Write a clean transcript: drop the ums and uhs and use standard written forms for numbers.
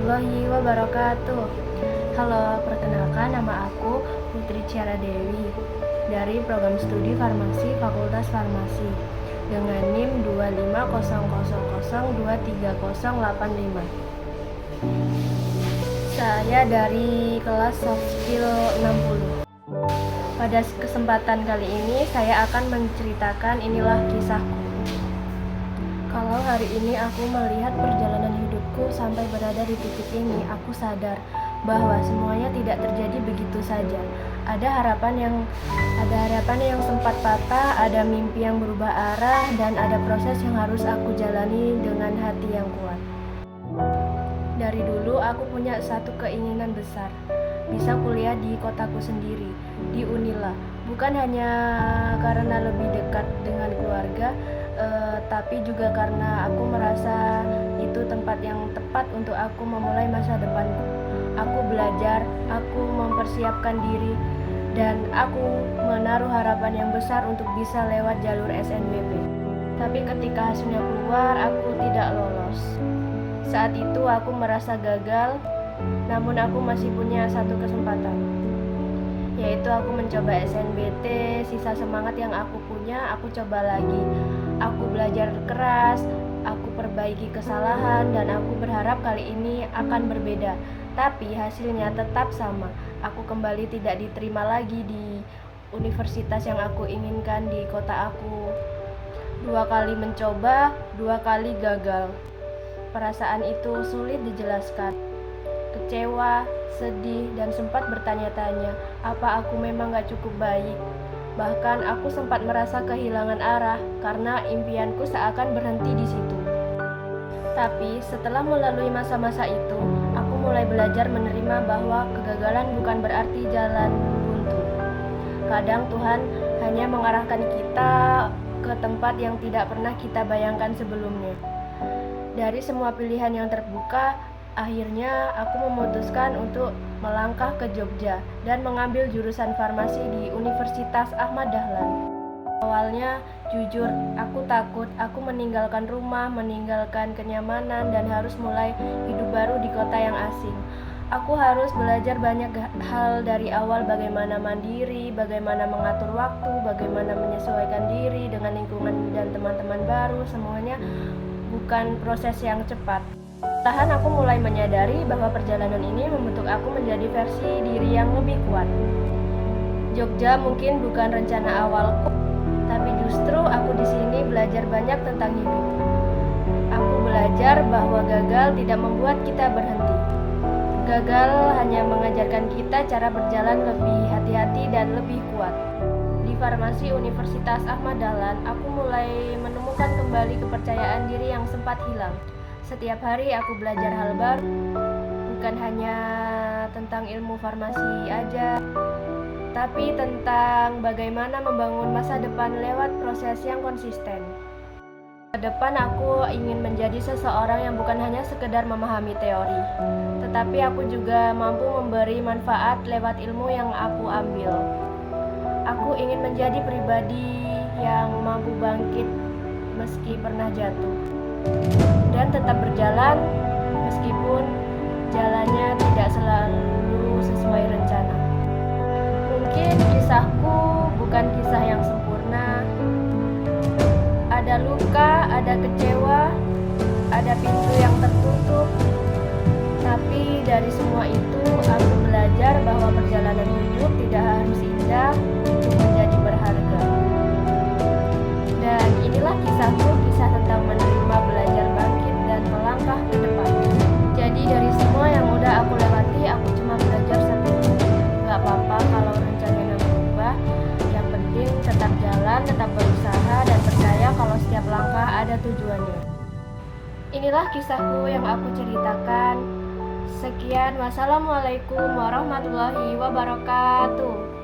warahmatullahi wabarakatuh. Halo, perkenalkan nama aku Putri Ciara Dewi dari program studi farmasi Fakultas Farmasi dengan NIM 2500023085. Saya dari kelas soft skill 60. Pada kesempatan kali ini saya akan menceritakan inilah kisahku. Kalau hari ini aku melihat perjalanan hidupku sampai berada di titik ini, aku sadar bahwa semuanya tidak terjadi begitu saja. Ada harapan yang sempat patah, ada mimpi yang berubah arah, dan ada proses yang harus aku jalani dengan hati yang kuat. Dari dulu aku punya satu keinginan besar, bisa kuliah di kotaku sendiri, di Unila. Bukan hanya karena lebih dekat dengan keluarga, tapi juga karena aku merasa itu tempat yang tepat untuk aku memulai masa depanku. Aku belajar, aku mempersiapkan diri, dan aku menaruh harapan yang besar untuk bisa lewat jalur SNBP. Tapi ketika hasilnya keluar, aku tidak lolos. Saat itu aku merasa gagal, namun aku masih punya satu kesempatan, yaitu aku mencoba SNBT. Sisa semangat yang aku punya, aku coba lagi. Aku belajar keras, aku perbaiki kesalahan, dan aku berharap kali ini akan berbeda. Tapi hasilnya tetap sama. Aku kembali tidak diterima lagi di universitas yang aku inginkan di kota aku. 2 kali mencoba, 2 kali gagal. Perasaan itu sulit dijelaskan. Kecewa, sedih, dan sempat bertanya-tanya, apa aku memang gak cukup baik? Bahkan aku sempat merasa kehilangan arah karena impianku seakan berhenti di situ. Tapi setelah melalui masa-masa itu, aku mulai belajar menerima bahwa kegagalan bukan berarti jalan buntu. Kadang Tuhan hanya mengarahkan kita ke tempat yang tidak pernah kita bayangkan sebelumnya. Dari semua pilihan yang terbuka, akhirnya aku memutuskan untuk melangkah ke Jogja dan mengambil jurusan farmasi di Universitas Ahmad Dahlan. Awalnya, jujur, aku takut. Aku meninggalkan rumah, meninggalkan kenyamanan, dan harus mulai hidup baru di kota yang asing. Aku harus belajar banyak hal dari awal, bagaimana mandiri, bagaimana mengatur waktu, bagaimana menyesuaikan diri dengan lingkungan dan teman-teman baru. Semuanya bukan proses yang cepat. Perlahan aku mulai menyadari bahwa perjalanan ini membentuk aku menjadi versi diri yang lebih kuat. Jogja mungkin bukan rencana awalku, tapi justru aku di sini belajar banyak tentang hidup. Aku belajar bahwa gagal tidak membuat kita berhenti. Gagal hanya mengajarkan kita cara berjalan lebih hati-hati dan lebih kuat. Di farmasi Universitas Ahmad Dahlan, aku mulai menemukan kembali kepercayaan diri yang sempat hilang. Setiap hari aku belajar hal baru, bukan hanya tentang ilmu farmasi aja, tapi tentang bagaimana membangun masa depan lewat proses yang konsisten. Ke depan aku ingin menjadi seseorang yang bukan hanya sekedar memahami teori, tetapi aku juga mampu memberi manfaat lewat ilmu yang aku ambil. Aku ingin menjadi pribadi yang mampu bangkit meski pernah jatuh, dan tetap berjalan meskipun jalannya tidak selalu sesuai rencana. Mungkin kisahku bukan kisah yang sempurna. Ada luka, ada kecewa, ada pintu yang tertutup. Tapi dari semua itu aku belajar bahwa perjalanan hidup tidak harus indah untuk menjadi berharga. Dan inilah kisahku, kisah tentang menerima, belajar bangkit, dan melangkah ke depan. Jadi dari semua yang udah aku lewati, aku cuma belajar satu. Gak apa-apa kalau rencananya berubah. Yang penting tetap jalan, tetap berusaha, dan percaya kalau setiap langkah ada tujuannya. Inilah kisahku yang aku ceritakan. Sekian, wassalamualaikum warahmatullahi wabarakatuh.